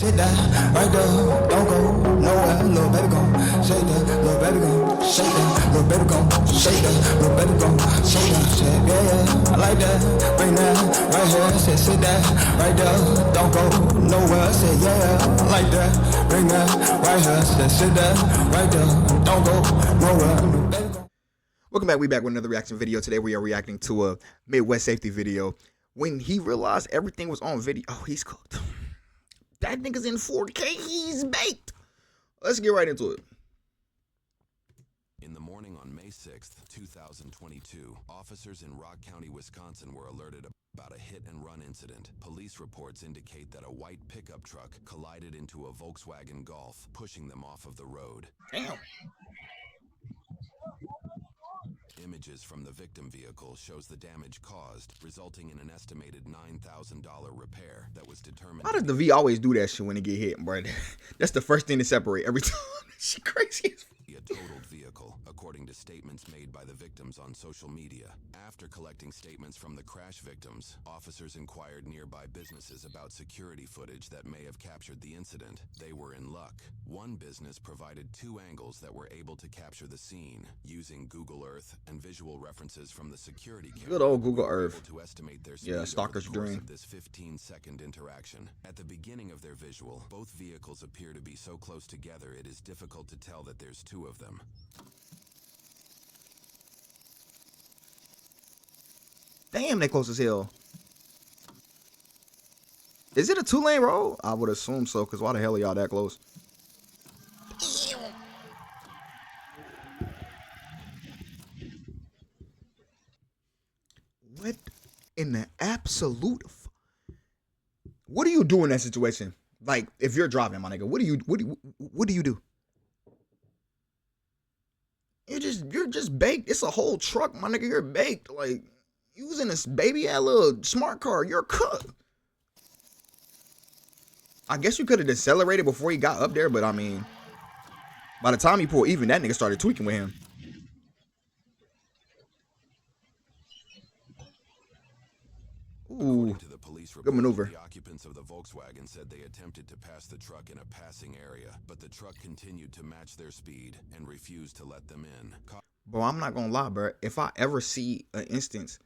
Sit down, right there, don't go nowhere, little baby gon' shake that, little baby gon' shake that, little baby gon' shake that, little baby gon' shake that, shit, yeah, I like that, bring that, right here, said sit down, right there, don't go nowhere, said yeah, I like that, bring that, right here, said sit down, right there, don't go nowhere. Welcome back, we back with another reaction video. Today we are reacting to a Midwest safety video. When he realized everything was on video, oh, he's cooked. That nigga's in 4K, he's baked. Let's get right into it. In the morning on May 6th, 2022, officers in Rock County, Wisconsin were alerted about a hit-and-run incident. Police reports indicate that a white pickup truck collided into a Volkswagen Golf, pushing them off of the road. Damn. Images from the victim vehicle shows the damage caused, resulting in an estimated $9,000 repair that was determined. How does the V always do that shit when it get hit, bro? That's the first thing to separate every time. She crazy as fuck. A totaled vehicle, according to statements made by the victims on social media. After collecting statements from the crash victims, officers inquired nearby businesses about security footage that may have captured the incident. They were in luck. One business provided 2 angles that were able to capture the scene, using Google Earth and visual references from the security camera. Good old Google Earth. To estimate their speed, yeah, stalker's dream. Of this 15-second interaction. At the beginning of their visual, both vehicles appear to be so close together it is difficult to tell that there's 2 of them. Damn, they close as hell. Is it a 2-lane road? I would assume so, because why the hell are y'all that close? What in the absolute what do you do in that situation? Like, if you're driving, my nigga, what do you do? You're just baked. It's a whole truck, my nigga. You're baked. Like, using this baby ass little smart car, you're cooked. I guess you could have decelerated before he got up there, but I mean, by the time he pulled even, that nigga started tweaking with him. Ooh, to the police report, good maneuver. The occupants of the Volkswagen said they attempted to pass the truck in a passing area, but the truck continued to match their speed and refused to let them in. Bro, I'm not gonna lie, bro. If I ever see an instance,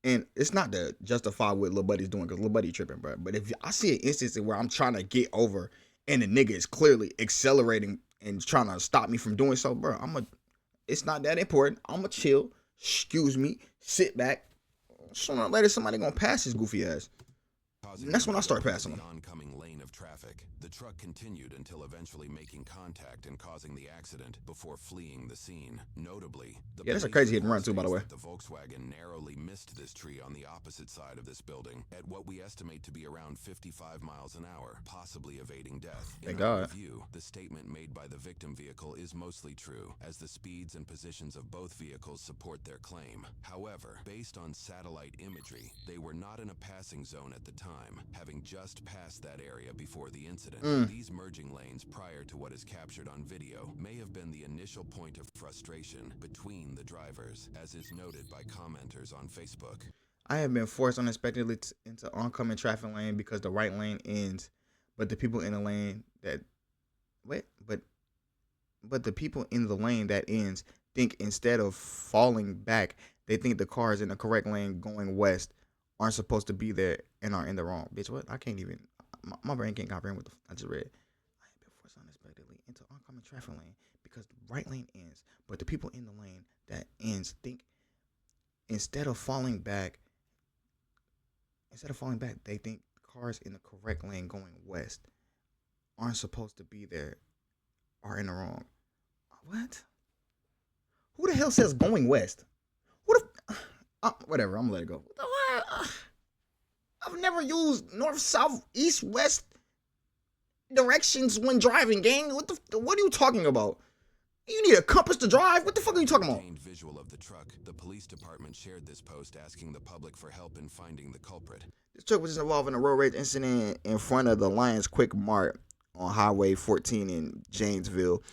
and it's not to justify what Lil Buddy's doing, because Lil Buddy tripping, bro, but if I see an instance where I'm trying to get over and the nigga is clearly accelerating and trying to stop me from doing so, bro, it's not that important. I'ma chill, excuse me, sit back. Sooner or later, somebody gonna pass his goofy ass. And that's when I start passing him. Oncoming lane of traffic. The truck continued until eventually making contact and causing the accident before fleeing the scene. Notably, yeah, that's a crazy hit and run too, by the way. The Volkswagen narrowly missed this tree on the opposite side of this building at what we estimate to be around 55 miles an hour, possibly evading death. Thank God. Review, the statement made by the victim vehicle is mostly true, as the speeds and positions of both vehicles support their claim. However, based on satellite imagery, they were not in a passing zone at the time, having just passed that area before the incident. These merging lanes prior to what is captured on video may have been the initial point of frustration between the drivers, as is noted by commenters on Facebook. I have been forced unexpectedly into oncoming traffic lane because the right lane ends, but the people in the lane that but the people in the lane that ends think instead of falling back, they think the cars in the correct lane going west aren't supposed to be there and are in the wrong. Bitch, what? I can't even. My brain can't comprehend what I just read. I have been forced unexpectedly into oncoming traffic lane because the right lane ends, but the people in the lane that ends think instead of falling back, they think cars in the correct lane going west aren't supposed to be there, are in the wrong. What? Who the hell says going west? Who the? Whatever. I'm gonna let it go. What the fuck? I've never used north, south, east, west directions when driving, gang. What are you talking about? You need a compass to drive? What the fuck are you talking about? Visual of the truck. The police department shared this post asking the public for help in finding the culprit. This truck was involved in a road rage incident in front of the Lions Quick Mart on Highway 14 in Janesville.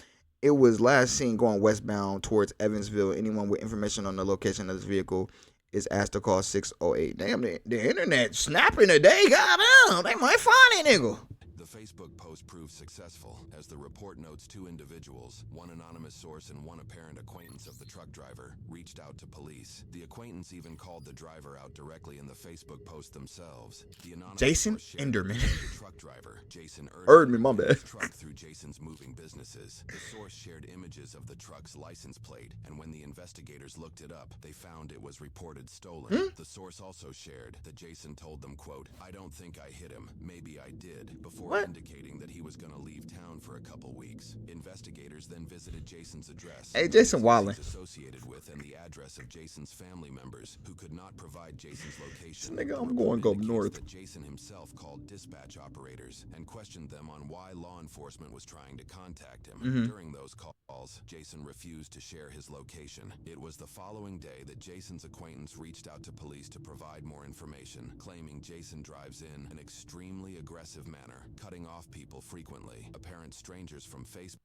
It was last seen going westbound towards Evansville. Anyone with information on the location of this vehicle is asked to call 608. Damn, the internet snapping today. Goddamn, they might find it, nigga. The Facebook post proved successful, as the report notes 2 individuals, one anonymous source and one apparent acquaintance of the truck driver, reached out to police. The acquaintance even called the driver out directly in the Facebook post themselves. The anonymous Jason source shared Enderman. the truck driver, Jason Erdman, my bad. his truck through Jason's moving businesses. The source shared images of the truck's license plate, and when the investigators looked it up, they found it was reported stolen. The source also shared that Jason told them, quote, "I don't think I hit him. Maybe I did," before indicating that he was going to leave town for a couple weeks. Investigators then visited Jason's address. Hey, Jason Wildin. Associated with and the address of Jason's family members who could not provide Jason's location. Nigga, The I'm report going up indicates north. that Jason himself called dispatch operators and questioned them on why law enforcement was trying to contact him. During those calls, Jason refused to share his location. It was the following day that Jason's acquaintance reached out to police to provide more information, claiming Jason drives in an extremely aggressive manner, cutting off people frequently. Apparent strangers from Facebook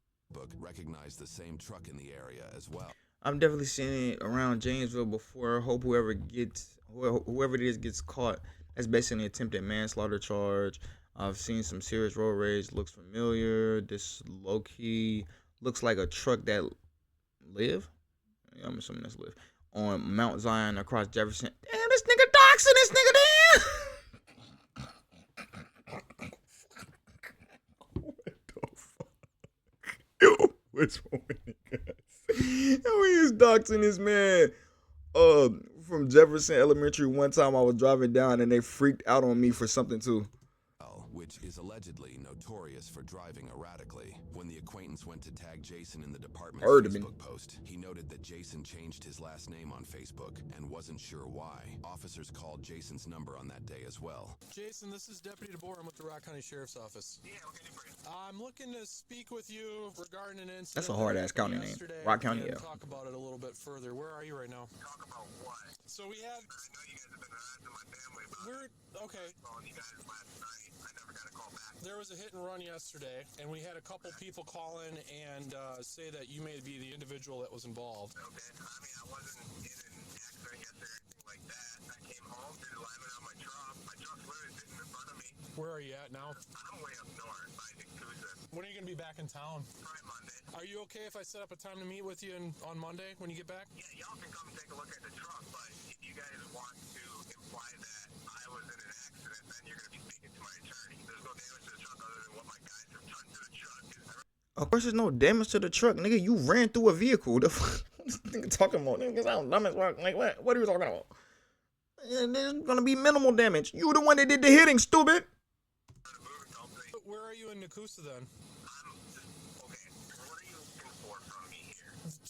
recognized the same truck in the area as well. I'm definitely seeing it around Janesville before. Hope whoever it is gets caught. That's basically an attempted manslaughter charge. I've seen some serious road rage. Looks familiar. This low key looks like a truck that live. Yeah, I'm assuming that's live on Mount Zion across Jefferson. Damn, this nigga doxing this nigga damn. What the fuck? Yo, what's wrong with niggas? Yo, he is doxing this man. From Jefferson Elementary. One time I was driving down and they freaked out on me for something too. Which is allegedly notorious for driving erratically. When the acquaintance went to tag Jason in the department's Facebook post, he noted that Jason changed his last name on Facebook and wasn't sure why. Officers called Jason's number on that day as well. Jason, this is Deputy DeBoer. I'm with the Rock County Sheriff's Office. Yeah, what can I do for you? I'm looking to speak with you regarding an incident. That's a hard ass county name. Rock County, yeah. Talk about it a little bit further. Where are you right now? Talk about what? So we have. I know you guys have been harassing my family about We're okay. calling you guys last night. I never got a call back. There was a hit and run yesterday, and we had a couple people call in and say that you may be the individual that was involved. Okay. I mean, I wasn't in an accident yesterday or anything like that. I came home, did alignment on my truck. My truck's literally sitting in front of me. Where are you at now? I'm way up north by Nicusa. When are you going to be back in town? Probably Monday. Are you okay if I set up a time to meet with you on Monday when you get back? Yeah, y'all can come and take a look at the truck, but if you guys want to imply that I was in an accident, then you're going to be speaking to my attorney. There's no damage to the truck other than what my guys have done to the truck. Of course, there's no damage to the truck, nigga. You ran through a vehicle. The fuck this nigga talking about? Nigga sound dumb as fuck. Like what? What are you talking about? There's gonna be minimal damage. You the one that did the hitting, stupid. Where are you in Nicusa then? Okay, what are you looking for from me here?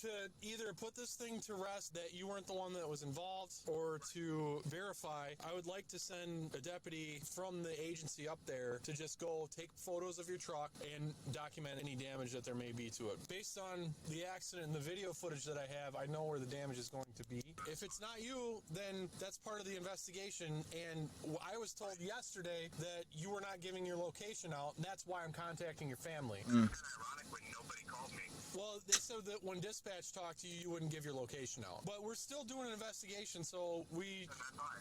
To either put this thing to rest that you weren't the one that was involved, or to verify, I would like to send a deputy from the agency up there to just go take photos of your truck and document any damage that there may be to it. Based on the accident and the video footage that I have, I know where the damage is going to be. If it's not you, then that's part of the investigation, and I was told yesterday that you were not giving your location out, and that's why I'm contacting your family. It's kind of ironic when nobody called me. Well, they said that when dispatch talked to you, you wouldn't give your location out. But we're still doing an investigation, so we...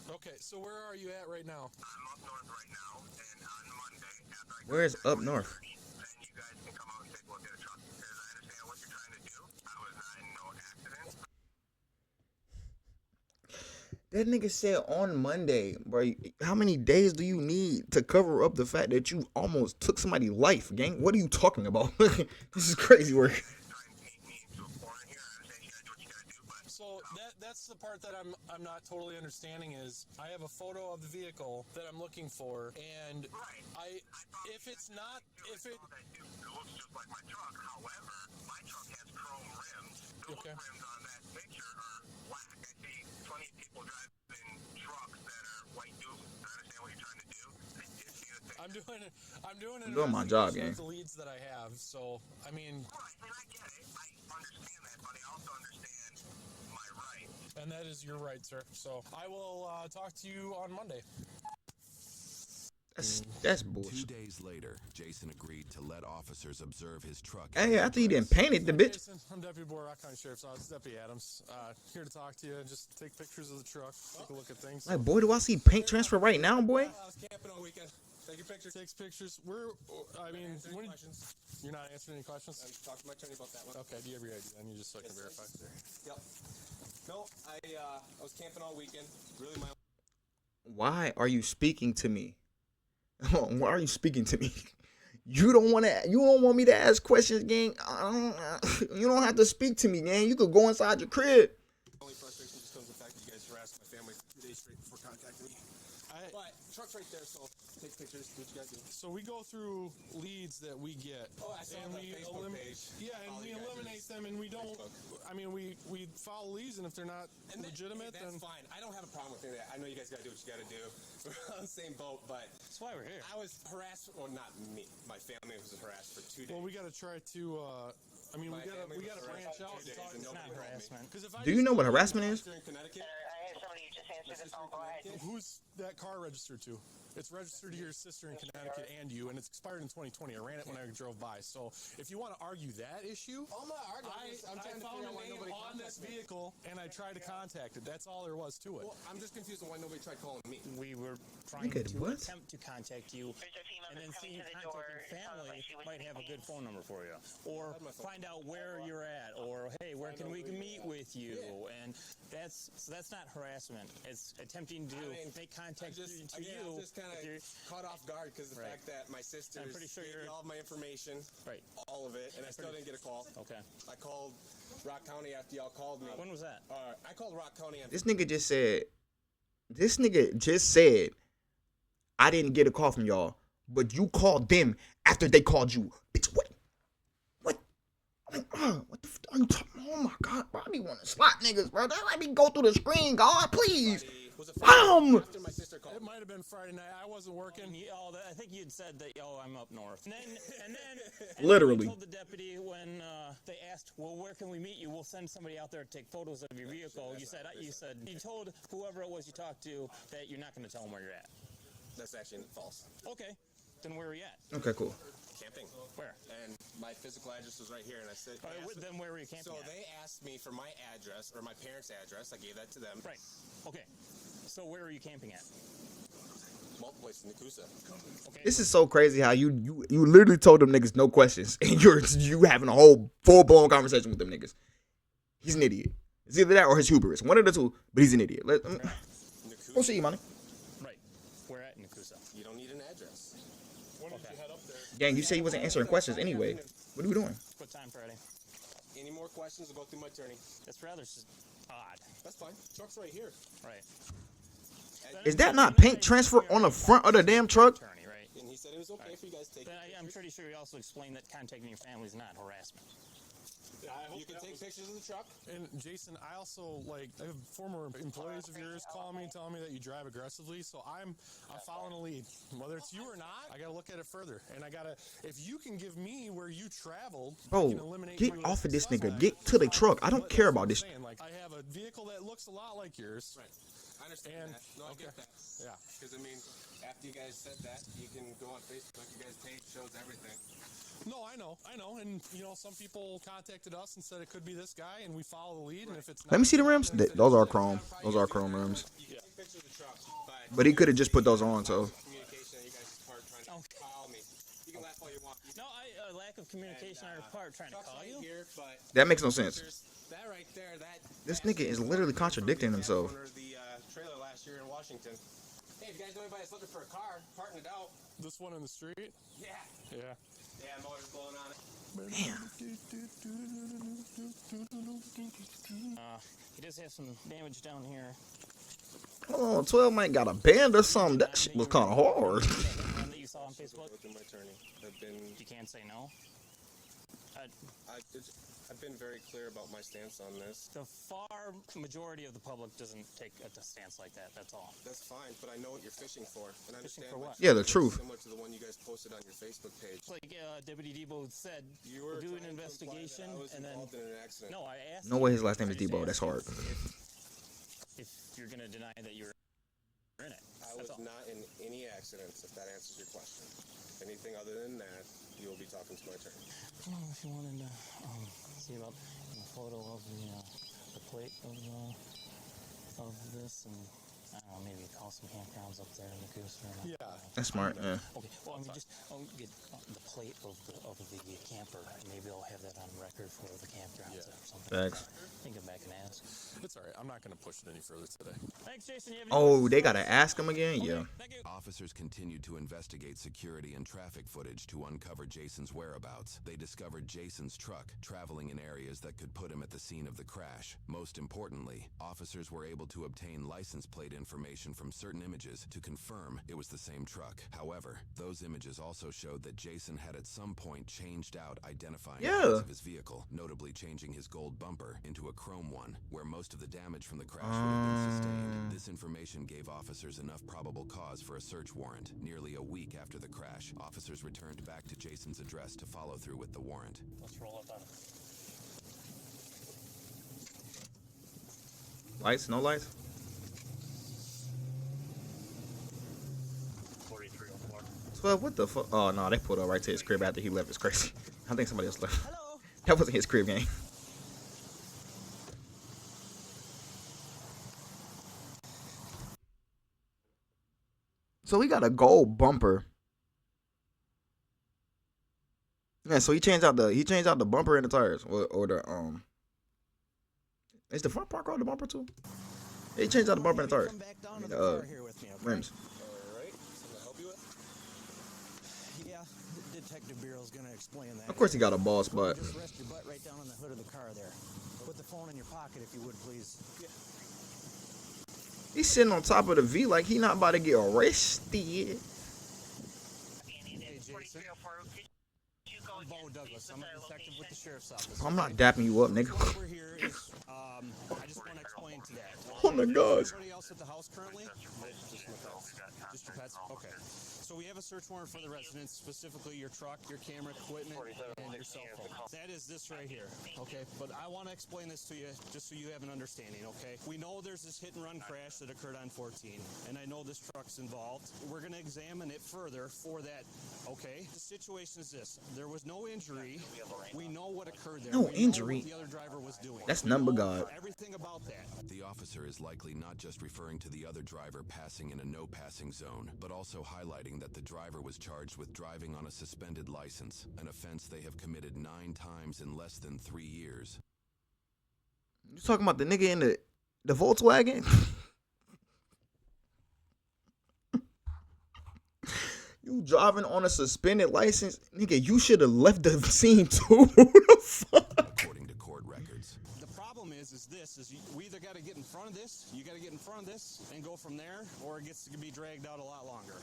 Okay, so where are you at right now? I'm up north right now, and on Monday, after I Where is up north? then you guys can come out and take a look at the truck, because I understand what you're trying to do. I was not in no accident. That nigga said on Monday, bro. How many days do you need to cover up the fact that you almost took somebody's life, gang? What are you talking about? This is crazy work. Trying to paint me into a corner here. I understand you gotta do what you gotta do, but So that's the part that I'm not totally understanding is I have a photo of the vehicle that I'm looking for, and if it's not, if it... it looks just like my truck. However, my truck has chrome rims. Those Okay. rims on that picture are black. I see plenty of people driving trucks that are white dudes. I understand what you're trying to do. I did see the picture. I'm doing an doing my job, investigation gang. with the leads that I have. So I mean, Right, and I get it. I understand that, but I also understand my rights. and that is your right, sir. So I will talk to you on Monday. That's 2 bullshit. days later, Jason agreed to let officers observe his truck. Hey, after he didn't paint it, the bitch. Jason, I'm Deputy DeBoer, Rock County Sheriff's Office, Deputy Adams. Here to talk to you and just take pictures of the truck, take a look at things. Like, boy, do I see paint transfer right now, boy? I was camping all weekend. Take your pictures. Takes pictures. I mean, you're not answering any questions? Talk to my attorney about that one. Okay, do you have your ID? I need just so I can verify. Yep. No, I was camping all weekend. Really, my. Why are you speaking to me? Why are you speaking to me? You don't want me to ask questions, gang. You don't have to speak to me, gang. You could go inside your crib. Only frustration just comes from the fact that you guys harassed my family 2 days straight before contacting me. But truck's right there, so take pictures. Do what you guys do. So we go through leads that we get. Oh, I saw and the we Facebook page. Yeah, and we eliminate them, and we don't. I mean, we follow leads, and if they're not legitimate, that's then fine. I don't have a problem with that. I know you guys got to do what you got to do. We're on the same boat, but that's why we're here. I was harassed, well, not me. My family was harassed for 2 days. Well, we got to try to. I mean, we got to branch out and talk. It's not harassment. Do you know what harassment is? I have somebody who just answered the phone. Go ahead. Who's that car registered to? It's registered to your sister in Connecticut and you, and it's expired in 2020. I ran it when I drove by. So if you want to argue that issue, I'm not arguing. I'm trying to found figure a out why name nobody on this contacted me. vehicle, and I tried to contact it. That's all there was to it. Well, I'm just confused on why nobody tried calling me. We were trying Nigga, to what? attempt to contact you, There's a female and then that's see coming to the contacting door. Sounds family like she was might have a good speaking. phone number for you, or find out where you're at, or hey, where can we meet with you? And that's not harassment. It's attempting to make contact to I'm you. just kind of caught off guard because the fact that my sister I'm pretty sure gave me you're- all of my information, Right. all of it, and I still didn't get a call. Okay. I called Rock County after y'all called me. When was that? I called Rock County. This nigga just said, I didn't get a call from y'all, but you called them after they called you. Bitch, what? What? What the fuck are you talking? Oh my God, bro, I be wanting to slap niggas, bro. Let me go through the screen, God, please. Was it Friday after my sister called? It might have been Friday night. I wasn't working. I think you'd said that. I'm up north. And then Literally. you told the deputy when they asked, well, where can we meet you? We'll send somebody out there to take photos of your vehicle. You told whoever it was you talked to that you're not going to tell them where you're at. That's actually false. Okay. Then where are you at? Okay, cool. Camping. Where? And my physical address was right here, and I said. Then where were you camping So at? they asked me for my address or my parents' address. I gave that to them. Right. Okay. So where are you camping at? Multiple places in Nakusa. Okay. This is so crazy how you literally told them niggas no questions, and you having a whole full-blown conversation with them niggas. He's an idiot. It's either that or his hubris. One of the two, but he's an idiot. Go see you, money. Right. Where at Nakusa? You don't need an address. When did you head up there? Gang, you say you wasn't answering questions anyway. What are we doing? What time Friday? Any more questions? I'll go through my attorney. That's rather just odd. That's fine. Truck's right here. Right. Is that not paint transfer on the front of the damn truck? Attorney, right? And he said it was okay for you guys to take. Then I'm pretty sure you also explained that contacting your family is not harassment. Yeah, I hope You can that take was- pictures of the truck. And Jason, I also I have former employees of yours call me, telling me that you drive aggressively. So I'm following a lead, whether it's you or not. I gotta look at it further, and if you can give me where you traveled, I Bro, can eliminate get you off as of this a nigga. suspect. Get to the truck. I don't But care that's about what I'm this. saying. Like, I have a vehicle that looks a lot like yours. Right. I understand And- that. No, I okay. get that. Yeah. Because I mean, after you guys said that, you can go on Facebook. Your guys' page shows everything. No, I know, and some people contacted us and said it could be this guy, and we follow the lead. And if it's not, Let me see the it's not, rims. and if it Those is, are then chrome. it's not. Those are chrome rims. You can take pictures of the truck, But he could have just put those on, so. communication on you guys' part trying to Okay. call me. You can laugh all you want. No, lack of communication on our part trying to Truck's call right you. here, but That makes no sense. that right there, This nigga is literally contradicting himself. Owner of the trailer last year in Washington. Hey, if you guys know anybody that's looking for a car, parting it out. This one in the street. Yeah. Yeah. Yeah, motor's blowing on it. He does have some damage down here. Oh, 12 might got a band or something. That shit was kind of hard. One that you saw on Facebook. Go through my attorney. You can't say no. I've been very clear about my stance on this. The far majority of the public doesn't take a stance like that. That's all. That's fine, but I know what you're fishing for, and I Fishing understand for what what? Yeah, the it's truth. Similar to the one you guys posted on your Facebook page. Like Deputy Debo said, You were do an trying to imply that investigation I was and then. involved in an accident. No, I asked. No way his last name is Debo. That's hard. If you're gonna deny that you're in it, I that's was all. not in any accidents, if that answers your question. Anything other than that, you will be talking to my attorney. If you wanted to see about a photo of the plate of this, and I don't know, maybe call some campgrounds up there in the Goose. Yeah, That's smart. Yeah. Okay, well, I mean, just get the plate of the camper. Maybe I'll have that on record for the campground or something. Thanks. You can come back and ask. It's all right. I'm not going to push it any further today. Thanks, Jason. You have any Oh, questions they for gotta us? ask him again. Okay, Yeah. thank you. Officers continued to investigate security and traffic footage to uncover Jason's whereabouts. They discovered Jason's truck traveling in areas that could put him at the scene of the crash. Most importantly, officers were able to obtain license plate information from certain images to confirm it was the same truck. However, those images also showed that Jason had at some point changed out identifying parts of his vehicle, notably changing his gold bumper into a chrome one, where most of the damage from the crash would have been sustained. This information gave officers enough probable cause for a search warrant. Nearly a week after the crash, officers returned back to Jason's address to follow through with the warrant. Let's roll up on it. Lights? No lights? 4304. 12, what the fuck? Oh, no, they pulled up right to his crib after he left. It's crazy. I think somebody else left. Hello. That wasn't his crib, gang. So he got a gold bumper. Yeah, so he changed out the bumper and the tires, or the Is the front part called the bumper too? Yeah, he changed out the bumper and the tires. Come back down to the car here with me, okay? Rims. All right. Something to help you with? Yeah, the Detective Bureau's gonna explain that. Of course he got a ball spot. Just rest your butt right down on the hood of the car there. Put the phone in your pocket if you would, please. Yeah. He's sitting on top of the V like he not about to get arrested. Hey, Jason. I'm Bo Douglas. I'm a detective with the sheriff's office. I'm not dapping you up, nigga. What we're here is, I just want to explain to that. Oh my gosh. Anybody else at the house currently? Just my pets. Just your pets? Okay. So we have a search warrant for the residence, specifically your truck, your camera equipment, and your cell phone. That is this right here, okay? But I want to explain this to you just so you have an understanding, okay? We know there's this hit and run crash that occurred on 14, and I know this truck's involved. We're going to examine it further for that, okay? The situation is this. There was no injury. We know what occurred there. No We know injury. what the other driver was doing. That's We number know God. everything about that. The officer is likely not just referring to the other driver passing in a no-passing zone, but also highlighting that the driver was charged with driving on a suspended license, an offense they have committed 9 times in less than 3 years. You talking about the nigga in the Volkswagen? You driving on a suspended license, nigga? You should have left the scene too. What the fuck? According to court records, The problem is we either got to get in front of this, you got to get in front of this and go from there, or it gets to be dragged out a lot longer.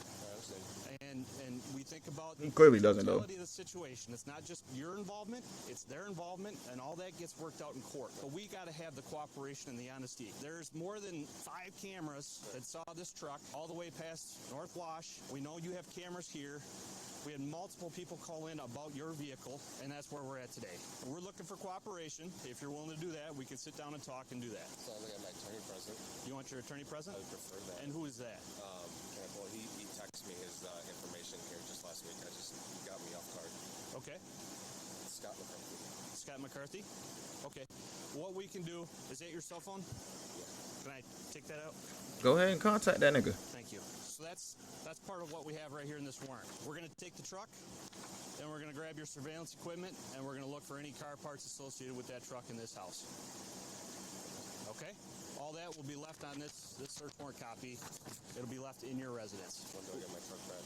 And we think about He clearly doesn't, though. the totality of the situation. It's not just your involvement, it's their involvement, and all that gets worked out in court. But we got to have the cooperation and the honesty. There's more than 5 cameras that saw this truck all the way past North Wash. We know you have cameras here. We had multiple people call in about your vehicle, and that's where we're at today. We're looking for cooperation. If you're willing to do that, we can sit down and talk and do that. So I got my attorney present. You want your attorney present? I would prefer that. And who is that? Well, he texted me his information here just last week. He got me off guard. Okay. Scott McCarthy. Scott McCarthy? Okay. What we can do, is that your cell phone? Yeah. Can I take that out? Go ahead and contact that nigga. Thank you. So that's part of what we have right here in this warrant. We're going to take the truck, then we're going to grab your surveillance equipment, and we're going to look for any car parts associated with that truck in this house. Okay? All that will be left on this search warrant copy. It'll be left in your residence. When do I get my truck back?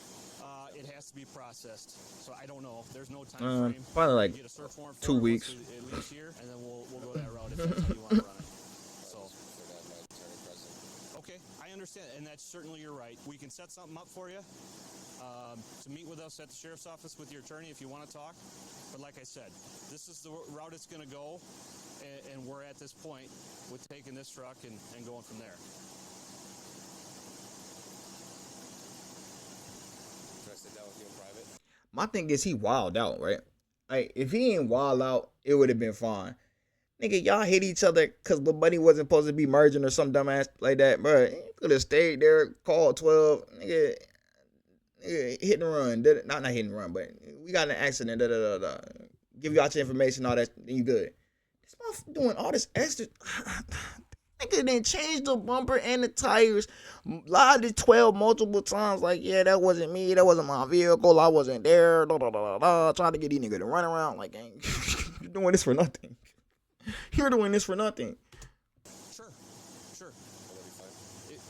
It has to be processed. So I don't know. There's no time frame. Probably like You get a search warrant for 2 it weeks. once it leaves here, and then we'll go that route if that's how you want to run it. So. For that, my attorney present. Okay, I understand, and that's certainly your right. We can set something up for you to meet with us at the sheriff's office with your attorney if you want to talk. But like I said, this is the route it's going to go, and we're at this point with taking this truck and going from there. Can I sit down with you in private? My thing is he wild out, right? Like if he ain't wild out, it would have been fine. Nigga, y'all hit each other because the buddy wasn't supposed to be merging or some dumbass like that, bro. You could have stayed there, called 12, nigga, hit and run. Not hit and run, but we got in an accident. Give you out your information, all that, then you good. This motherfucker doing all this extra. Nigga didn't change the bumper and the tires. Lied to 12 multiple times. Like, yeah, that wasn't me. That wasn't my vehicle. I wasn't there. Da, da, da, da, da. Trying to get these niggas to run around. Like, gang, you're doing this for nothing. You're doing this for nothing. Sure.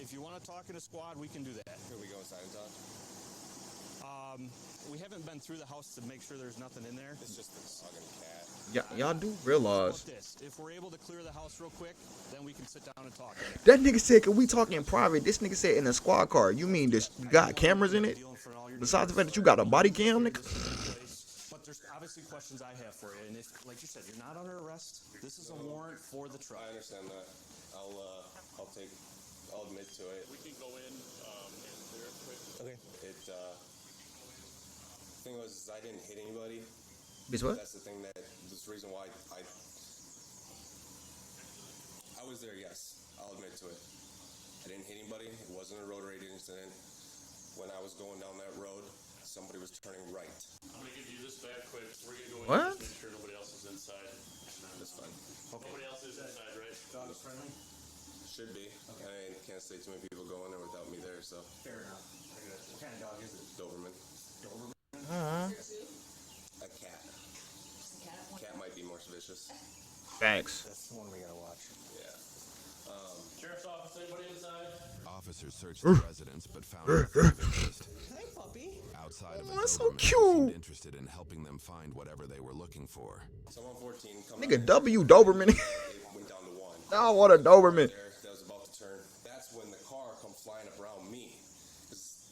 If you want to talk in a squad, we can do that. Here we go inside and talk. We haven't been through the house to make sure there's nothing in there. It's just the dog and cat. Yeah, y'all do realize. This. If we're able to clear the house real quick, then we can sit down and talk. That nigga said, can we talk in private? This nigga said in a squad car. You mean this? You got cameras in it? Besides the fact that you got a body cam, nigga? But there's obviously questions I have for you. And if, like you said, you're not under arrest, this is a warrant for the truck. I understand that. I'll admit to it. We can go in and clear it quick. Okay. The thing was, I didn't hit anybody. Bitch, what? That's the thing this reason why I was there, yes. I'll admit to it. I didn't hit anybody. It wasn't a road rage incident. When I was going down that road, somebody was turning right. I'm gonna give you this back quick. We're gonna go in What? and just make sure nobody else is inside. That's fine. Okay. Nobody else is inside, right? Dog friendly? Should be. Okay. I can't say too many people go in there without me there, so. Fair enough. What kind of dog is it? Doberman. Uh-huh. A cat. Cat might be more vicious. Facts. That's the one we gotta watch. Yeah. Sheriff's office, anybody inside? Officers searched the residence but found nothing of interest. Hey, puppy. Outside of a That's so Doberman who cute. seemed interested in helping them find whatever they were looking for. Someone 14 come Nigga, out. W Doberman. It went down to 1. I want a Doberman. There, that was about to turn. That's when the car come flying up around me.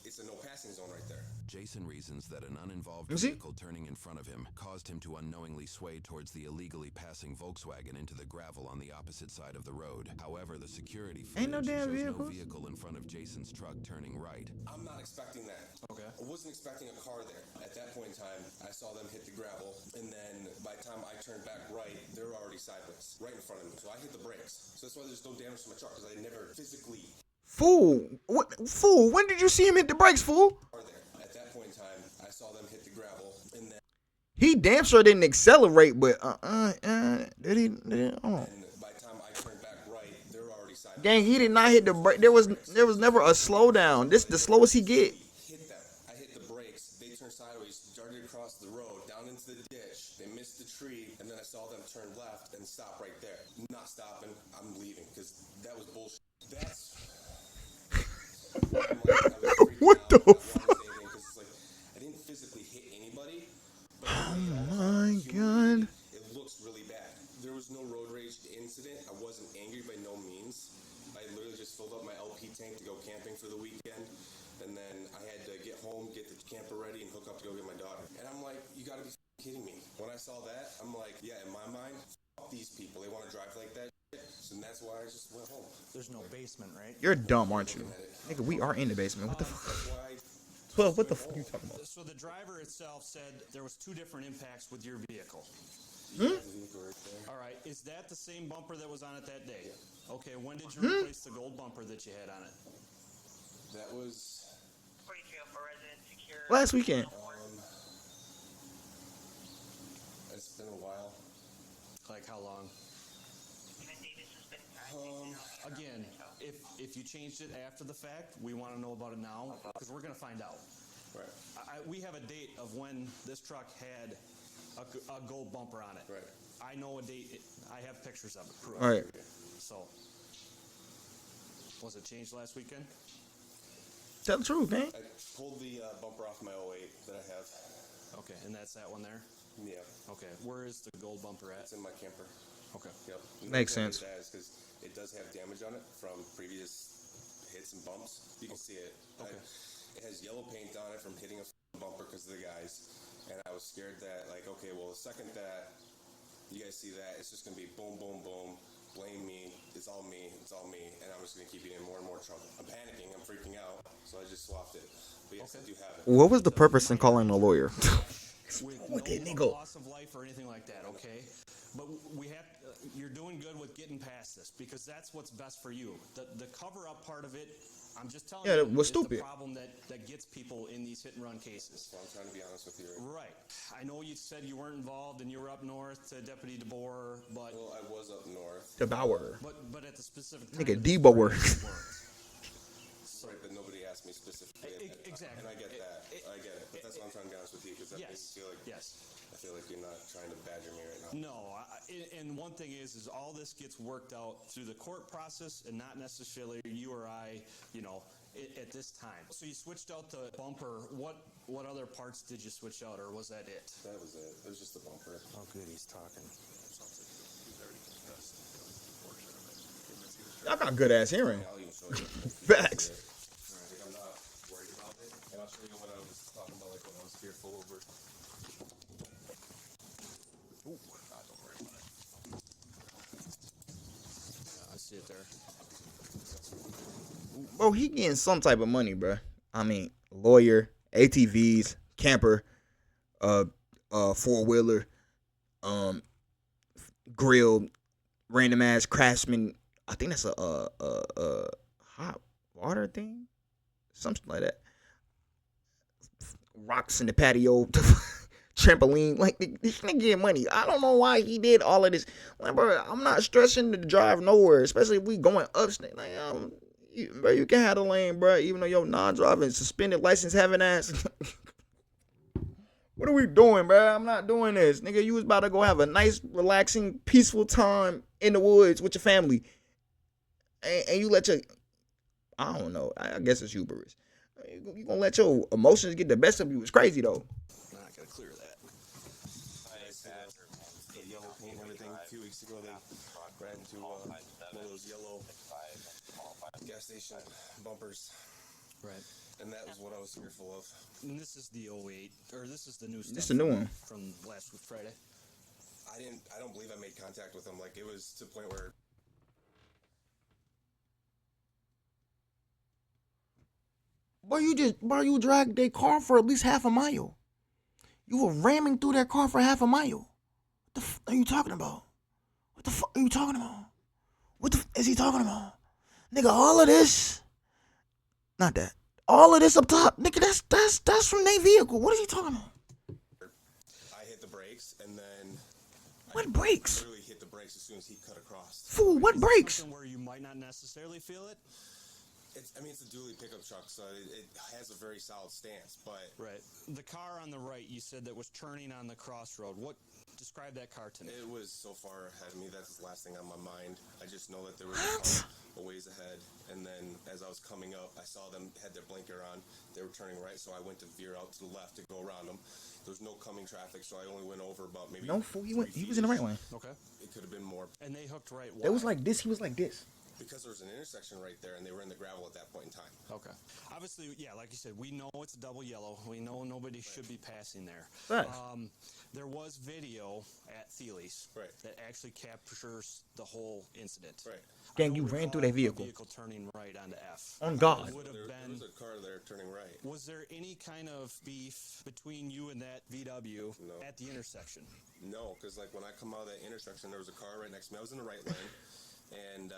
It's a no passing zone right there. Jason reasons that an uninvolved You see? vehicle turning in front of him caused him to unknowingly sway towards the illegally passing Volkswagen into the gravel on the opposite side of the road. However, the security Ain't no footage damn shows vehicles. no vehicle in front of Jason's truck turning right. I'm not expecting that. Okay. I wasn't expecting a car there. At that point in time, I saw them hit the gravel, and then by the time I turned back right, they were already sideways, right in front of me. So I hit the brakes. So that's why there's no damage to my truck, because I never physically Fool. What? Fool. When did you see him hit the brakes, fool? car there. At that point in time, I saw them hit the gravel, and then He damn sure didn't accelerate, but did he? Oh. by the time I turned back right, they were already sideways. Gang, he did not hit the brake. There was never a slowdown. This the slowest he get. Hit them. I hit the brakes. They turned sideways, darted across the road, down into the ditch. They missed the tree, and then I saw them turn left and stop right there. Not stopping. I'm leaving because that was bullshit. That's. What the fuck? I didn't physically hit anybody. But Oh my god. it looks really bad. There was no road rage incident. I wasn't angry by no means. I literally just filled up my LP tank to go camping for the weekend. And then I had to get home, get the camper ready, and hook up to go get my daughter. And I'm like, you gotta be kidding me. When I saw that, I'm like, yeah, in my mind, fuck these people. They want to drive like that. And that's why I just went home. There's no basement, right? You're dumb, aren't you? Nigga, we are in the basement. What the fuck? 12, what the fuck are you talking about? So the driver itself said there was 2 different impacts with your vehicle. All right, is that the same bumper that was on it that day? Okay, when did you replace the gold bumper that you had on it? That was Last weekend. it's been a while. Like how long? Again, if you changed it after the fact, we want to know about it now because we're going to find out. Right. We have a date of when this truck had a gold bumper on it. Right. I know a date. I have pictures of it. Proof. All right. So, was it changed last weekend? Tell the truth, man. I pulled the bumper off my 08 that I have. Okay, and that's that one there? Yeah. Okay, where is the gold bumper at? It's in my camper. Okay. Yep. Makes sense. Because it does have damage on it from previous hits and bumps. You can see it. Okay. It has yellow paint on it from hitting a bumper because of the guys. And I was scared that, like, okay, well, the second that you guys see that, it's just going to be boom, boom, boom. Blame me. It's all me. It's all me. And I'm just going to keep getting in more and more trouble. I'm panicking. I'm freaking out. So I just swapped it. But yes, I do have it. What was the purpose in calling a lawyer? With that no nigga? loss of life or anything like that, okay? But we have, you're doing good with getting past this because that's what's best for you. The cover-up part of it, I'm just telling Yeah, you. that was it's stupid. the problem that gets people in these hit and run cases. Well, I'm trying to be honest with you. Right. I know you said you weren't involved and you were up north to Deputy DeBoer, but Well, I was up north. Devourer. but at the specific time. Nigga, of this deboer. crash, you weren't. So, Right, but nobody asked me specifically. exactly. And I get that. I get it. But that's why I'm trying to be honest with you, because that makes me feel like I feel like you're not trying to badger me right now. No, and one thing is all this gets worked out through the court process and not necessarily you or I, at this time. So you switched out the bumper. What other parts did you switch out, or was that it? That was it. It was just the bumper. Oh, good, he's talking. Y'all got good ass hearing. I'll even show you. Facts. I'm not worried about it. And I'll show you what I was talking about, like when I was fearful over. Ooh, don't worry about it. Yeah, I see it there. Bro, he getting some type of money, bro. I mean, lawyer, ATVs, camper, four-wheeler, grill, random ass craftsman. I think that's a hot water thing, something like that. Rocks in the patio, trampoline. Like, this nigga getting money. I don't know why he did all of this. Like, bro, I'm not stressing to drive nowhere, especially if we going upstate. Like, bro, you can have the lane, bro, even though your non-driving suspended license having ass. What are we doing, bro? I'm not doing this. Nigga, you was about to go have a nice, relaxing, peaceful time in the woods with your family. And you let your, I don't know, I guess it's hubris. You gonna let your emotions get the best of you. It's crazy, though. Nah, I gotta clear that. The yellow paint and everything. A few weeks ago, they ran into one of those yellow gas station bumpers. Right. And that was what I was fearful of. And this is the 08, or this is the new stuff. This is the new one. From last week, Friday. I don't believe I made contact with them. Like, it was to the point where. You dragged their car for at least half a mile. You were ramming through that car for half a mile. What the f are you talking about? What the fuck are you talking about? What the f is he talking about? Nigga, all of this. Not that. All of this up top. Nigga, that's from their vehicle. What is he talking about? I hit the brakes and then. What brakes? I literally hit the brakes as soon as he cut across. Fool, what brakes? Something where you might not necessarily feel it. It's a dually pickup truck, so it has a very solid stance, but... Right. The car on the right, you said that was turning on the crossroad. Describe that car to me. It was so far ahead of me, that's the last thing on my mind. I just know that there was a car a ways ahead, and then as I was coming up, I saw them had their blinker on. They were turning right, so I went to veer out to the left to go around them. There was no coming traffic, so I only went over about maybe... No, fool, he was in the right lane. Okay. It could have been more. And they hooked right. It was like this, he was like this. Because there was an intersection right there, and they were in the gravel at that point in time. Okay. Obviously, yeah, like you said, we know it's a double yellow. We know nobody should be passing there. Right. There was video at Thiele's that actually captures the whole incident. Right. Gang, you ran through that vehicle. Vehicle turning right onto F. On God. Would have There been. was a car there turning right. Was there any kind of beef between you and that VW at the intersection? No, because like when I come out of that intersection, there was a car right next to me. I was in the right lane, and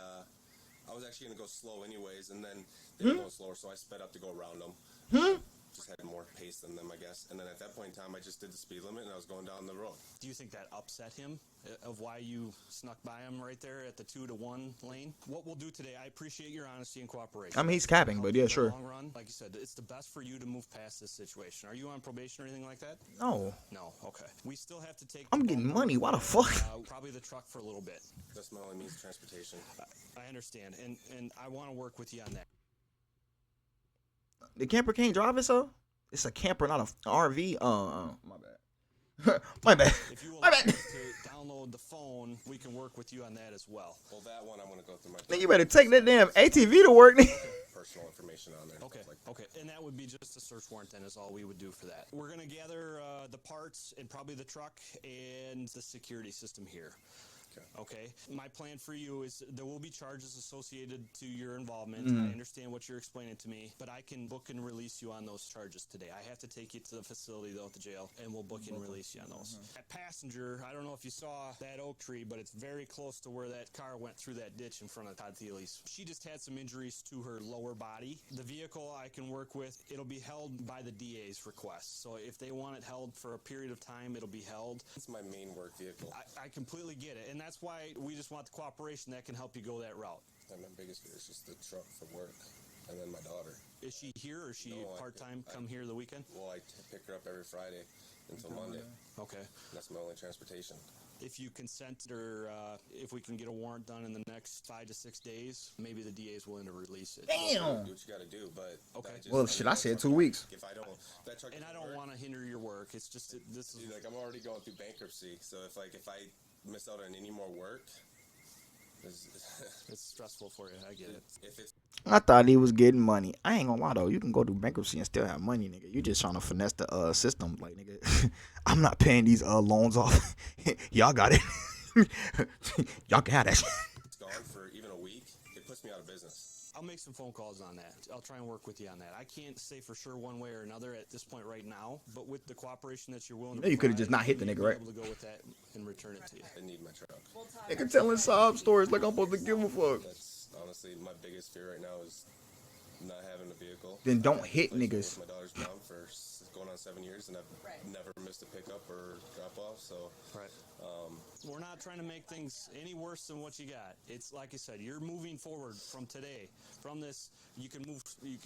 I was actually going to go slow anyways, and then they were going slower, so I sped up to go around them. Just had more pace than them, I guess. And then at that point in time, I just did the speed limit, and I was going down the road. Do you think that upset him, of why you snuck by him right there at the 2-to-1 lane? What we'll do today, I appreciate your honesty and cooperation. I mean, he's capping, but yeah, sure. In the long run, like you said, it's the best for you to move past this situation. Are you on probation or anything like that? No. No, okay. We still have to take... I'm getting money. Why the fuck? Probably the truck for a little bit. That's my only means of transportation. I understand, and I want to work with you on that. The camper can't drive it, so? It's a camper, not an RV. My bad. My bad. If you My allow bad. me to download the phone, we can work with you on that as well. Well, that one I'm going to go through my... Nigga, you better take that damn ATV to work. Personal information on there. Okay, okay. And that would be just a search warrant then is all we would do for that. We're going to gather the parts and probably the truck and the security system here. Okay. My plan for you is there will be charges associated to your involvement. I understand what you're explaining to me, but I can book and release you on those charges today. I have to take you to the facility though at the jail, and we'll book and release you on those. That passenger, I don't know if you saw that oak tree, but it's very close to where that car went through that ditch in front of Todd Thiele's. She just had some injuries to her lower body. The vehicle I can work with, it'll be held by the DA's request. So if they want it held for a period of time, it'll be held. It's my main work vehicle. I completely get it, and that's why we just want the cooperation that can help you go that route. And my biggest fear is just the truck for work, and then my daughter. Is she here, or is she part-time, come here the weekend? Well, I pick her up every Friday until Monday. Okay. That's my only transportation. If you consent, or if we can get a warrant done in the next 5 to 6 days, maybe the DA is willing to release it. Damn. Do what you got to do, but okay. Well, shit, I said 2 weeks. If I don't, that truck. And I don't want to hinder your work. It's just this is like I'm already going through bankruptcy, so if I miss out on any more work, it's stressful for you. I get it. If it's I thought he was getting money. I ain't gonna lie though. You can go through bankruptcy and still have money, nigga. You just trying to finesse the system, like nigga. I'm not paying these loans off. Y'all got it. Y'all can have that shit. It's gone for even a week. It puts me out of business. I'll make some phone calls on that. I'll try and work with you on that. I can't say for sure one way or another at this point right now, but with the cooperation that you're willing to You could have just not hit the nigga, right? Able to go with that and return it to you. I need my truck. Nigga telling sob stories like I'm supposed to give a fuck. That's honestly my biggest fear right now is not having a vehicle. Then don't hit niggas. My daughter's mom for going on 7 years, and I've never missed a pickup or drop off. So we're not trying to make things any worse than what you got. It's like I said, you're moving forward from today. From this, you can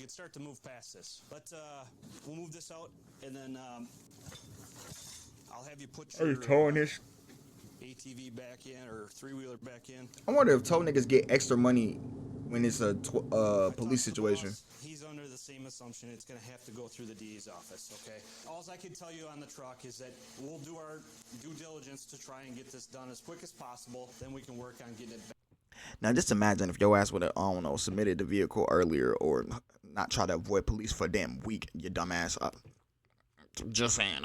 start to move past this. But we'll move this out, and then I'll have you put your ATV back in, or three-wheeler back in. I wonder if tow niggas get extra money when it's a police situation. He's under the same assumption it's going to have to go through the DA's office, okay? All I can tell you on the truck is that we'll do our due diligence to try and get this done as quick as possible. Then we can work on getting it back. Now, just imagine if your ass would have, I don't know, submitted the vehicle earlier or not try to avoid police for a damn week, you dumbass. Just saying.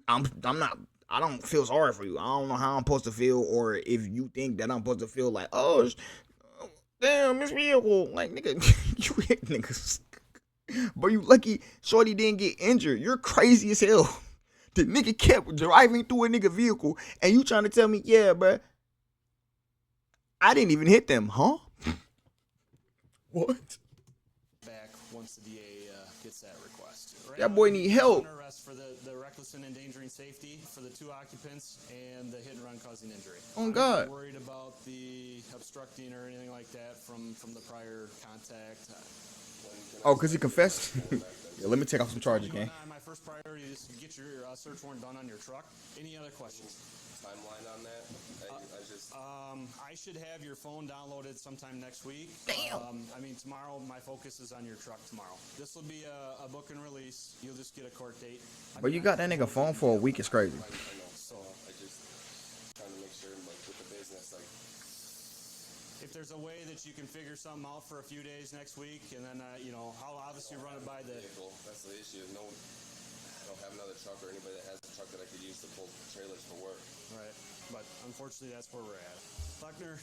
I'm not. I don't feel sorry for you. I don't know how I'm supposed to feel, or if you think that I'm supposed to feel like, oh, damn, this vehicle. Like, nigga, you hit niggas. But you lucky shorty didn't get injured. You're crazy as hell. The nigga kept driving through a nigga vehicle, and you trying to tell me, yeah, bruh, I didn't even hit them, huh? What? Back once the DA gets that request. Right That boy need help. Under arrest for the reckless and endangering safety for the 2 occupants and the hit and run causing injury. Oh God. I'm not worried about the obstructing or anything like that from the prior contact. Oh, because he confessed? Yeah, let me take off some charges, gang. My first priority is to get your search warrant done on your truck. Any other questions? Timeline on that? I should have your phone downloaded sometime next week. Damn. I mean, tomorrow, my focus is on your truck tomorrow. This will be a book and release. You'll just get a court date. But you got that nigga phone for a week, it's crazy. I know, so I just trying to make sure, like, with the business, like, if there's a way that you can figure something out for a few days next week, and then, I'll obviously run it by the... vehicle. That's the issue. I don't have another truck or anybody that has a truck that I could use to pull trailers for work. Right. But unfortunately, that's where we're at. Buckner?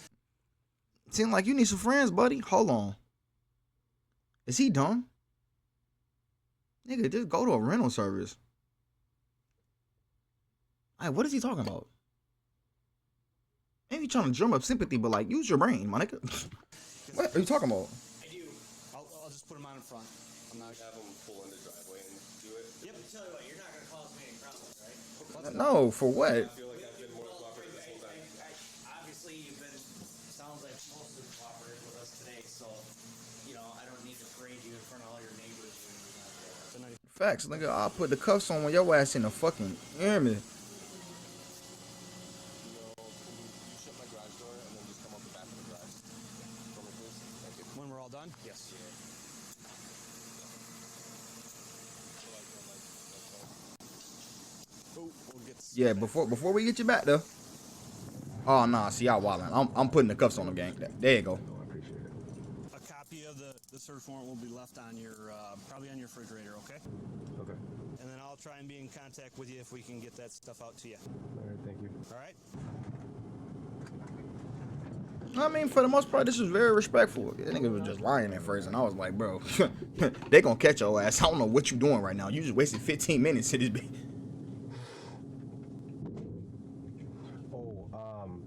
Seems like you need some friends, buddy. Hold on. Is he dumb? Nigga, just go to a rental service. Hey, what is he talking about? Maybe trying to drum up sympathy, but like, use your brain, my nigga. What are you talking about? I do. I'll just put him on in front. I'm not Have them pull in the driveway and do it. Yep. Tell you what, you're not going to cause me any problems, right? No, for what? I feel like I've been more cooperative this whole time. Obviously, you've been, sounds like mostly cooperative with us today, so, I don't need to parade you in front of all your neighbors or anything like that. Facts, nigga. I'll put the cuffs on when your ass in the fucking, you hear me? Shut my garage door and then just come out the back of the garage. For me, please. Thank you. When we're all done? Yes. Yeah, before we get you back though. Oh nah, see y'all wildin'. I'm putting the cuffs on them, gang. There you go. A copy of the search warrant will be left on your probably on your refrigerator, okay? Okay. And then I'll try and be in contact with you if we can get that stuff out to you. All right, thank you. All right? I mean, for the most part, this is very respectful. I think it was just lying at first, and I was like, bro, they gonna catch your ass. I don't know what you doing right now. You just wasted 15 minutes to this bitch.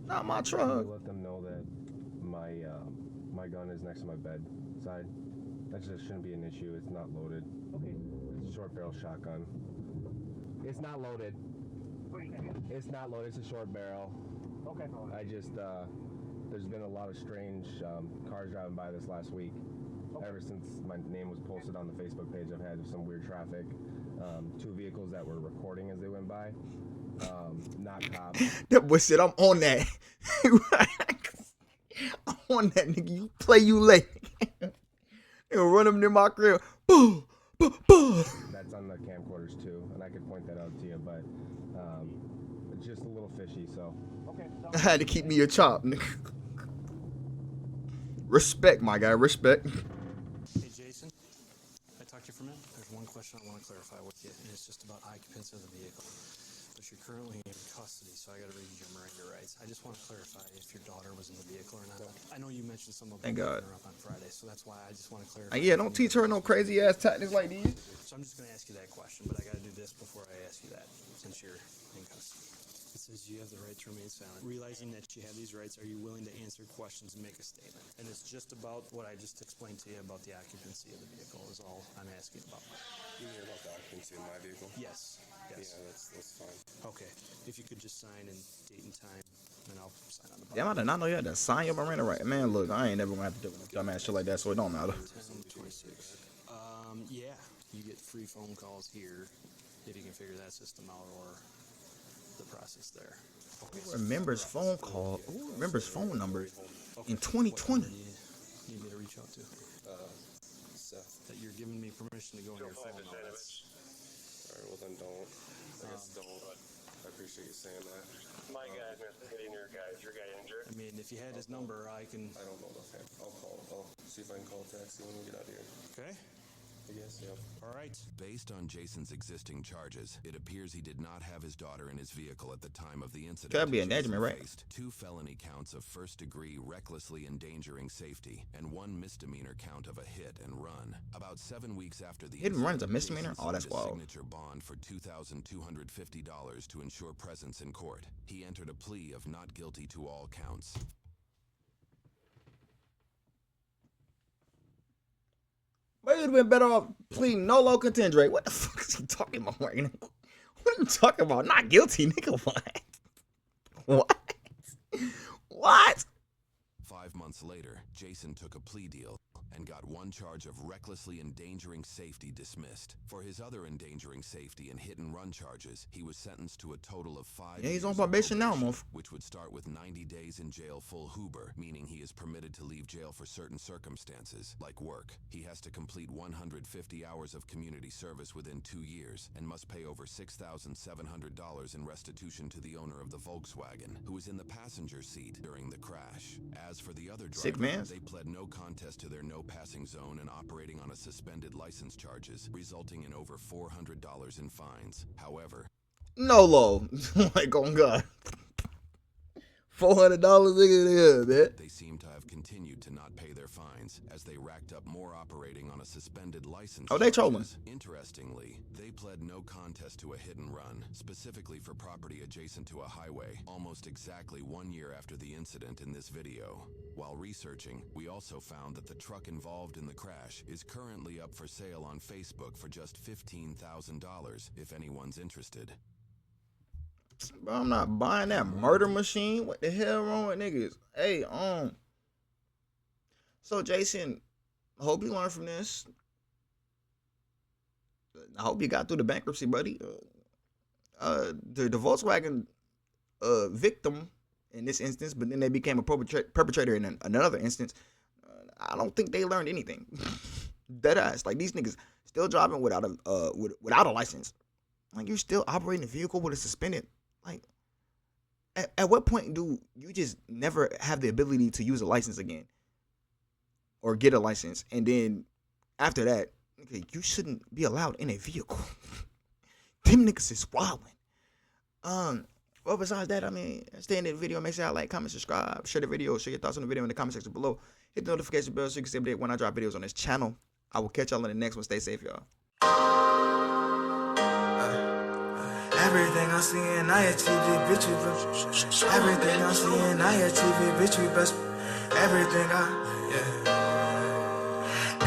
Not my truck. Let them know that my gun is next to my bedside. That just shouldn't be an issue. It's not loaded. Okay. It's a short barrel shotgun. It's not loaded. It's not loaded. It's a short barrel. Okay. I just there's been a lot of strange cars driving by this last week. Okay. Ever since my name was posted on the Facebook page, I've had some weird traffic. 2 vehicles that were recording as they went by. Not cops. That boy said, I'm on that. I'm on that, nigga. You play, you late. They'll run up near my crib. Boo, boo, boo. That's on the camcorders too, and I could point that out to you, but it's just a little fishy, so. Okay. I had to keep me a chop, nigga. Respect, my guy, respect. Hey, Jason. I talked to you for a minute. There's one question I want to clarify with you, and it's just about occupants of the vehicle. But you're currently in custody, so I got to read your Miranda rights. I just want to clarify if your daughter was in the vehicle or not. I know you mentioned some of them her up on Friday, so that's why I just want to clarify. Yeah, don't teach her no crazy ass tactics like these. So I'm just going to ask you that question, but I got to do this before I ask you that, since you're in custody. It says you have the right to remain silent. Realizing that you have these rights, are you willing to answer questions and make a statement? And it's just about what I just explained to you about the occupancy of the vehicle is all I'm asking about. You hear about the occupancy in my vehicle? Yes. Yes. Yeah, that's fine. Okay. If you could just sign in date and time, then I'll sign on the bottom. Damn, I did not know you had to sign your Miranda right. Man, look, I ain't never gonna have to do dumbass shit like that, so it don't matter. 10:26. Yeah, you get free phone calls here if you can figure that system out or the process there. Okay. Who remembers phone call? Who remembers phone number in 2020? What you need me to reach out to? Seth. That you're giving me permission to go on your phone. No, that's... Alright, well then don't. I guess don't. I appreciate you saying that. My guy's hitting your guy. Is your guy injured? I mean, if you had his number, I can... I don't know offhand. I'll call. I'll see if I can call a taxi when we get out of here. Okay. I guess, yep. All right. Based on Jason's existing charges, it appears he did not have his daughter in his vehicle at the time of the incident. Gotta be endangerment, right? Faced 2 felony counts of first-degree recklessly endangering safety and 1 misdemeanor count of a hit and run. About 7 weeks after the Hit and run is a incident, misdemeanor? Jason Oh, that's signed a wild. signature bond for $2,250 to ensure presence in court. He entered a plea of not guilty to all counts. But you'd have been better off pleading nolo contendere. What the fuck is he talking about right now? What are you talking about? Not guilty, nigga. What? What? What? 5 months later, Jason took a plea deal and got 1 charge of recklessly endangering safety dismissed. For his other endangering safety and hit-and-run charges, he was sentenced to a total of 5 Yeah, he's years on of probation now, probation, month. which would start with 90 days in jail full Huber, meaning he is permitted to leave jail for certain circumstances, like work. He has to complete 150 hours of community service within 2 years and must pay over $6,700 in restitution to the owner of the Volkswagen, who was in the passenger seat during the crash. As for the other Sick driver, man. they pled no contest to their no passing zone and operating on a suspended license charges, resulting in over $400 in fines. However, Nolo. Like, on God. $400 nigga, yeah, man. they seem to have continued to not pay their fines as they racked up more operating on a suspended license. Oh, they charges. trolling. Interestingly, they pled no contest to a hit and run, specifically for property adjacent to a highway, almost exactly 1 year after the incident in this video. While researching, we also found that the truck involved in the crash is currently up for sale on Facebook for just $15,000 if anyone's interested. Bro, I'm not buying that murder machine. What the hell wrong with niggas? Hey, so Jason, I hope you learned from this. I hope you got through the bankruptcy, buddy. The Volkswagen victim in this instance, but then they became a perpetrator in another instance. I don't think they learned anything. Dead ass. Like, these niggas still driving without a license. Like, you're still operating a vehicle with a suspended. Like, at what point do you just never have the ability to use a license again? Or get a license, and then after that, okay, you shouldn't be allowed in a vehicle. Them niggas is wildin'. Well, besides that, I mean, stay in the video. Make sure y'all like, comment, subscribe, share the video, share your thoughts on the video in the comment section below. Hit the notification bell so you can stay updated when I drop videos on this channel. I will catch y'all in the next one. Stay safe, y'all. Everything I'm seeing, I achieve it, bitch, we best. Everything I'm seeing, I achieve it, bitch, we best. Everything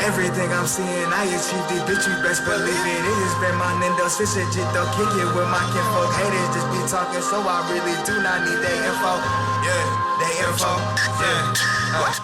Everything I'm seeing, I achieved it, bitch, you best believe it. It has been my Nintendo Switch, legit though, kick it with my kinfolk. Haters just be talking, so I really do not need their info. Yeah, their info, yeah.